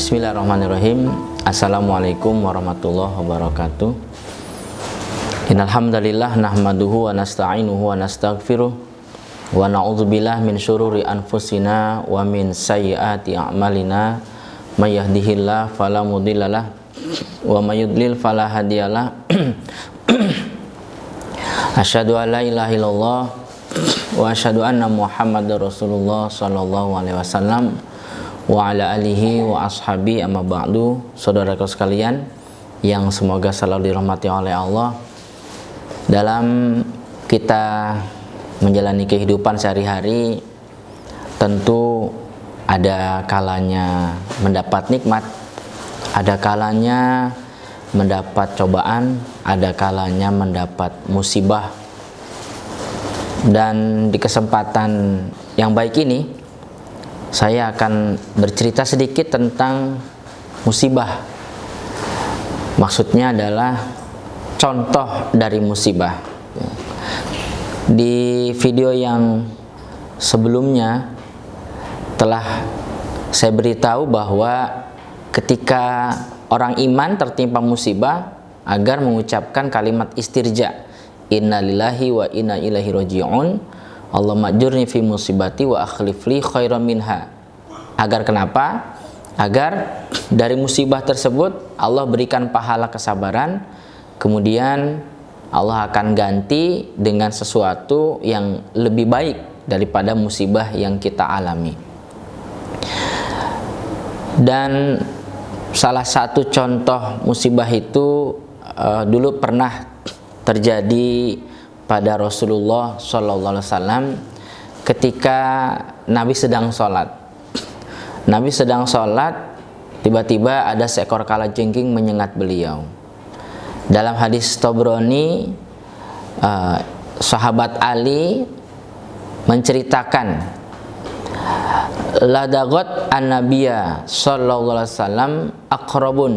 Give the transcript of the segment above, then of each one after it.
Bismillahirrahmanirrahim. Assalamualaikum warahmatullahi wabarakatuh. Innal hamdalillah nahmaduhu wa nasta'inuhu wa nastaghfiruh wa na'udzubillahi min syururi anfusina wa min sayyiati a'malina may yahdihillahu fala mudhillalah wa may yudlil fala hadiyalah. Asyhadu an la ilaha illallah wa asyhadu anna Muhammadar Rasulullah sallallahu alaihi wasallam wa ala alihi wa ashabi amma ba'du. Saudaraku sekalian yang semoga selalu dirahmati oleh Allah, dalam kita menjalani kehidupan sehari-hari tentu ada kalanya mendapat nikmat, ada kalanya mendapat cobaan, ada kalanya mendapat musibah. Dan di kesempatan yang baik ini saya akan bercerita sedikit tentang musibah. Maksudnya adalah contoh dari musibah. Di video yang sebelumnya telah saya beritahu bahwa ketika orang iman tertimpa musibah agar mengucapkan kalimat istirja, innalillahi wa inna ilaihi raji'un, Allahumma ajurni fi musibati wa akhlif li khairan minha. Agar kenapa? Agar dari musibah tersebut Allah berikan pahala kesabaran, kemudian Allah akan ganti dengan sesuatu yang lebih baik daripada musibah yang kita alami. Dan salah satu contoh musibah itu dulu pernah terjadi pada Rasulullah SAW ketika Nabi sedang sholat. Nabi sedang sholat, tiba-tiba ada seekor kalajengking menyengat beliau. Dalam hadis Tabrani, sahabat Ali menceritakan, ladagot an-nabiyya sallallahu alaihi wasallam aqrabun.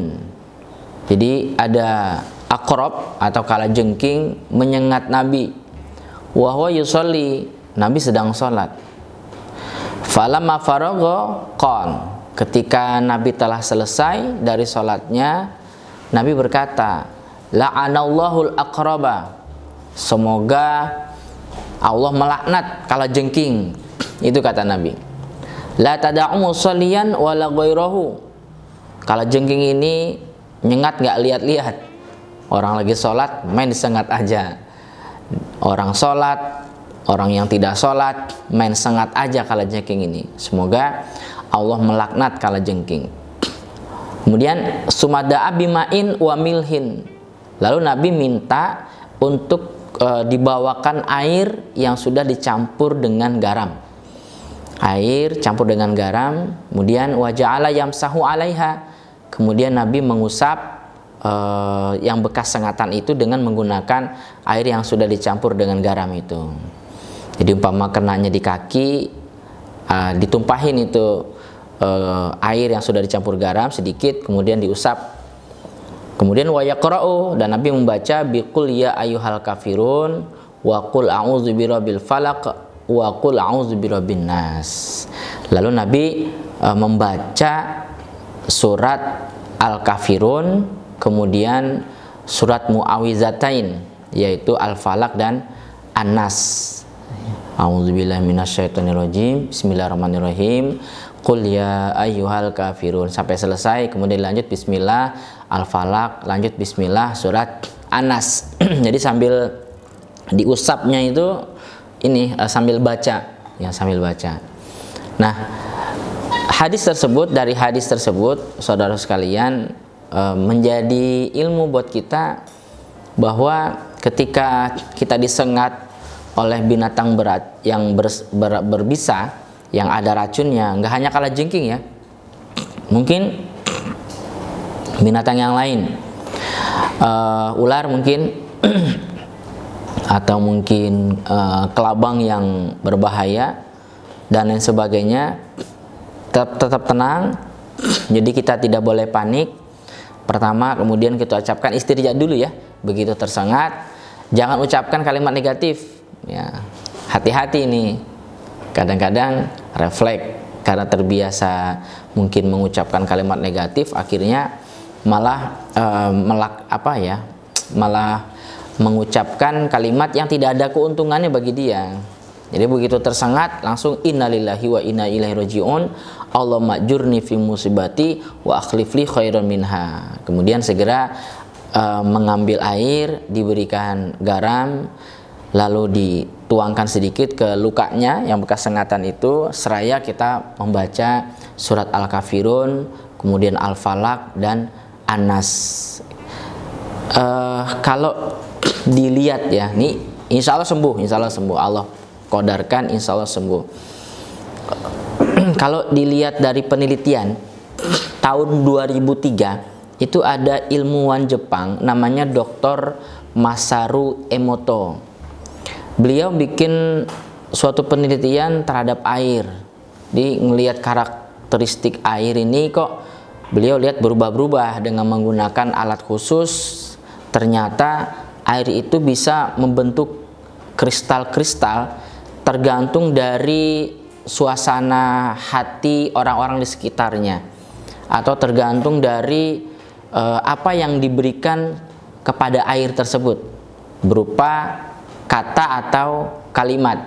Jadi ada aqrab atau kalajengking menyengat Nabi. Wa huwa yusolli, Nabi sedang sholat. Falamma faragha qan, ketika Nabi telah selesai dari sholatnya, Nabi berkata, la'anallahul aqraba, semoga Allah melaknat kalajengking. Itu kata Nabi. La tada'u musalliyan wala ghairahu, kalajengking ini nyengat gak lihat-lihat. Orang lagi sholat main disengat aja. Orang sholat, orang yang tidak sholat main sengat aja kalajengking ini. Semoga Allah melaknat kalajengking. Kemudian sumada'a bima'in wa milhin, lalu Nabi minta untuk dibawakan air yang sudah dicampur dengan garam. Air campur dengan garam. Kemudian waja'ala yamsahu 'alaiha, kemudian Nabi mengusap yang bekas sengatan itu dengan menggunakan air yang sudah dicampur dengan garam itu. Jadi umpama kenanya di kaki, ditumpahin itu air yang sudah dicampur garam sedikit, kemudian diusap. Kemudian wa yaqra'u, dan Nabi membaca biqul ya ayyuhal kafirun wa qul a'udzu birabbil falaq wa qul a'udzu birabbin nas. Lalu Nabi membaca surat Al-Kafirun, kemudian surat Mu'awizatain, yaitu Al-Falaq dan An-Nas. A'udzubillahi minasyaitonirrajim. Bismillahirrahmanirrahim. Qul ya ayyuhal kafirun, sampai selesai. Kemudian lanjut bismillah Al-Falaq, lanjut bismillah surat An-Nas. Jadi sambil diusapnya itu ini sambil baca, ya sambil baca. Nah, dari hadis tersebut saudara sekalian, menjadi ilmu buat kita bahwa ketika kita disengat oleh binatang berat yang berbisa, yang ada racunnya, nggak hanya kalajengking ya, mungkin binatang yang lain, ular mungkin atau mungkin kelabang yang berbahaya dan lain sebagainya, tetap tenang. Jadi kita tidak boleh panik. Pertama, kemudian kita ucapkan istirja dulu ya. Begitu tersengat, jangan ucapkan kalimat negatif ya. Hati-hati nih. Kadang-kadang refleks karena terbiasa mungkin mengucapkan kalimat negatif, akhirnya malah malah mengucapkan kalimat yang tidak ada keuntungannya bagi dia. Jadi begitu tersengat langsung innalillahi wa inna ilaihi rajiun, Allahumma ajurni fi musibati wa akhlif li khairan minha. Kemudian segera mengambil air, diberikan garam, lalu dituangkan sedikit ke lukanya yang bekas sengatan itu, seraya kita membaca surat Al-Kafirun, kemudian Al-Falaq dan An-Nas. Kalau dilihat ya, nih insya Allah sembuh, Allah kodarkan insya Allah sembuh. Kalau dilihat dari penelitian tahun 2003 itu ada ilmuwan Jepang namanya Dr. Masaru Emoto. Beliau bikin suatu penelitian terhadap air. Di ngelihat karakteristik air ini kok beliau lihat berubah-berubah dengan menggunakan alat khusus. Ternyata air itu bisa membentuk kristal-kristal tergantung dari suasana hati orang-orang di sekitarnya, atau tergantung dari apa yang diberikan kepada air tersebut berupa kata atau kalimat.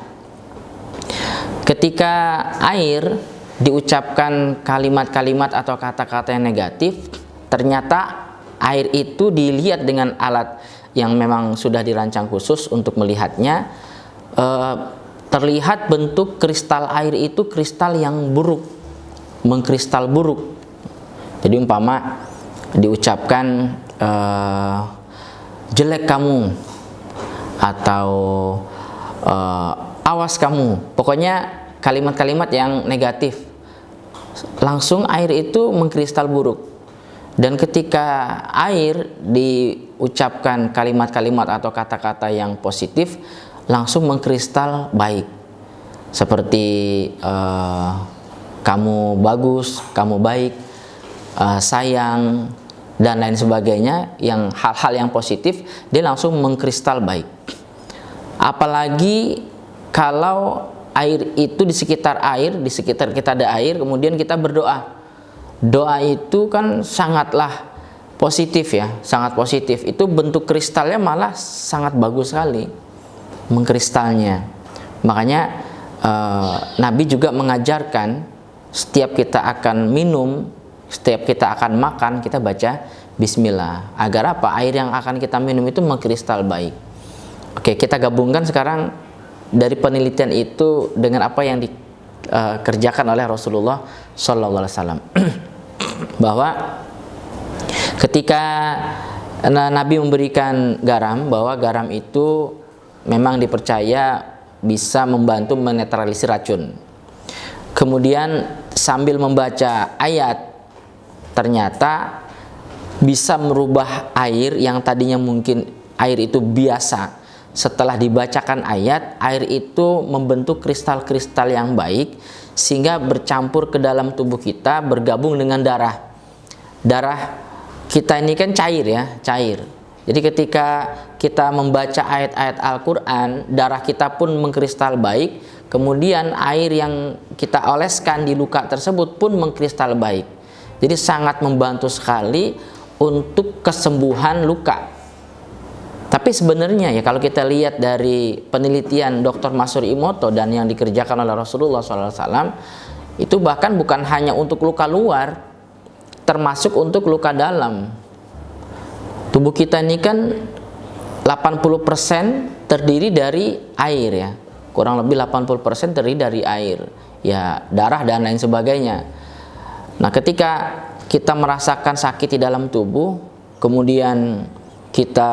Ketika air diucapkan kalimat-kalimat atau kata-kata yang negatif, ternyata air itu dilihat dengan alat yang memang sudah dirancang khusus untuk melihatnya, terlihat bentuk kristal air itu kristal yang buruk, mengkristal buruk. Jadi umpama diucapkan jelek kamu, atau awas kamu, pokoknya kalimat-kalimat yang negatif, langsung air itu mengkristal buruk. Dan ketika air diucapkan kalimat-kalimat atau kata-kata yang positif, langsung mengkristal baik, seperti kamu bagus, kamu baik, sayang, dan lain sebagainya, yang hal-hal yang positif dia langsung mengkristal baik. Apalagi kalau air itu di sekitar kita ada air, kemudian kita berdoa. Doa itu kan sangatlah positif ya, sangat positif. Itu bentuk kristalnya malah sangat bagus sekali, mengkristalnya. Makanya Nabi juga mengajarkan setiap kita akan minum, setiap kita akan makan, kita baca bismillah. Agar apa? Air yang akan kita minum itu mengkristal baik. Oke, kita gabungkan sekarang dari penelitian itu dengan apa yang dikerjakan oleh Rasulullah SAW. Bahwa ketika Nabi memberikan garam, bahwa garam itu memang dipercaya bisa membantu menetralisir racun. Kemudian sambil membaca ayat, ternyata bisa merubah air yang tadinya mungkin air itu biasa. Setelah dibacakan ayat, air itu membentuk kristal-kristal yang baik, sehingga bercampur ke dalam tubuh kita, bergabung dengan darah. Darah kita ini kan cair ya, cair. Jadi ketika kita membaca ayat-ayat Al-Quran, darah kita pun mengkristal baik. Kemudian air yang kita oleskan di luka tersebut pun mengkristal baik. Jadi sangat membantu sekali untuk kesembuhan luka. Tapi sebenarnya ya, kalau kita lihat dari penelitian Dr. Masaru Emoto dan yang dikerjakan oleh Rasulullah SAW, itu bahkan bukan hanya untuk luka luar, termasuk untuk luka dalam. Tubuh kita ini kan 80% terdiri dari air ya, kurang lebih 80% terdiri dari air, ya darah dan lain sebagainya. Nah, ketika kita merasakan sakit di dalam tubuh, kemudian kita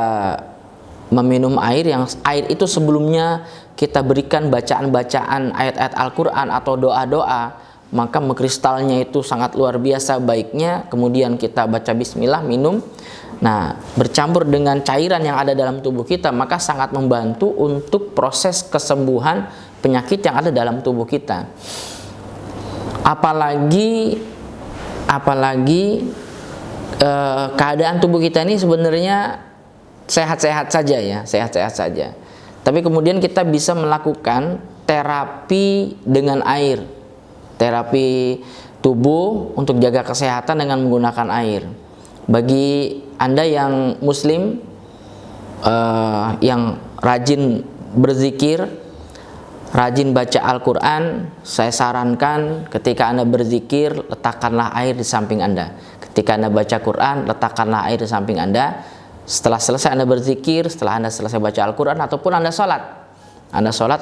meminum air yang air itu sebelumnya kita berikan bacaan-bacaan ayat-ayat Al-Quran atau doa-doa, maka mengkristalnya itu sangat luar biasa baiknya. Kemudian kita baca bismillah, minum, nah bercampur dengan cairan yang ada dalam tubuh kita, maka sangat membantu untuk proses kesembuhan penyakit yang ada dalam tubuh kita. Apalagi keadaan tubuh kita ini sebenarnya sehat-sehat saja ya, sehat-sehat saja. Tapi kemudian kita bisa melakukan terapi dengan air. terapi tubuh untuk jaga kesehatan dengan menggunakan air. Bagi Anda yang muslim, yang rajin berzikir, rajin baca Al-Quran, saya sarankan ketika Anda berzikir, letakkanlah air di samping Anda. Ketika Anda baca Quran, letakkanlah air di samping Anda. Setelah selesai Anda berzikir, setelah Anda selesai baca Al-Quran, ataupun Anda sholat,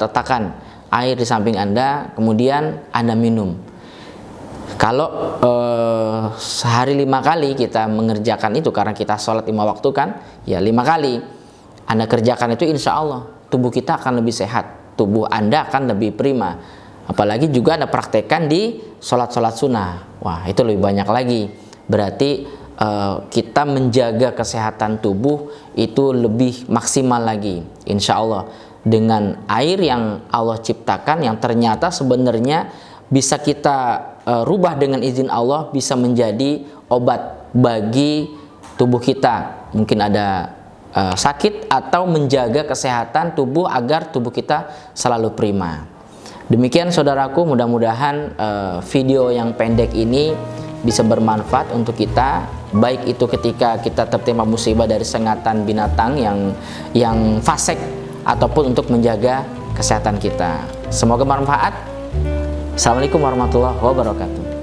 letakkan air di samping Anda, kemudian Anda minum. Kalau sehari 5 kali kita mengerjakan itu, karena kita sholat 5 waktu kan, ya 5 kali Anda kerjakan itu, insya Allah tubuh kita akan lebih sehat, tubuh Anda akan lebih prima. Apalagi juga Anda praktekkan di sholat-sholat sunnah, wah itu lebih banyak lagi. Berarti kita menjaga kesehatan tubuh itu lebih maksimal lagi, insya Allah, dengan air yang Allah ciptakan, yang ternyata sebenarnya bisa kita rubah dengan izin Allah, bisa menjadi obat bagi tubuh kita. Mungkin ada sakit, atau menjaga kesehatan tubuh agar tubuh kita selalu prima. Demikian saudaraku, mudah-mudahan video yang pendek ini bisa bermanfaat untuk kita, baik itu ketika kita tertimpa musibah dari sengatan binatang yang fasik, ataupun untuk menjaga kesehatan kita. Semoga bermanfaat. Assalamualaikum warahmatullahi wabarakatuh.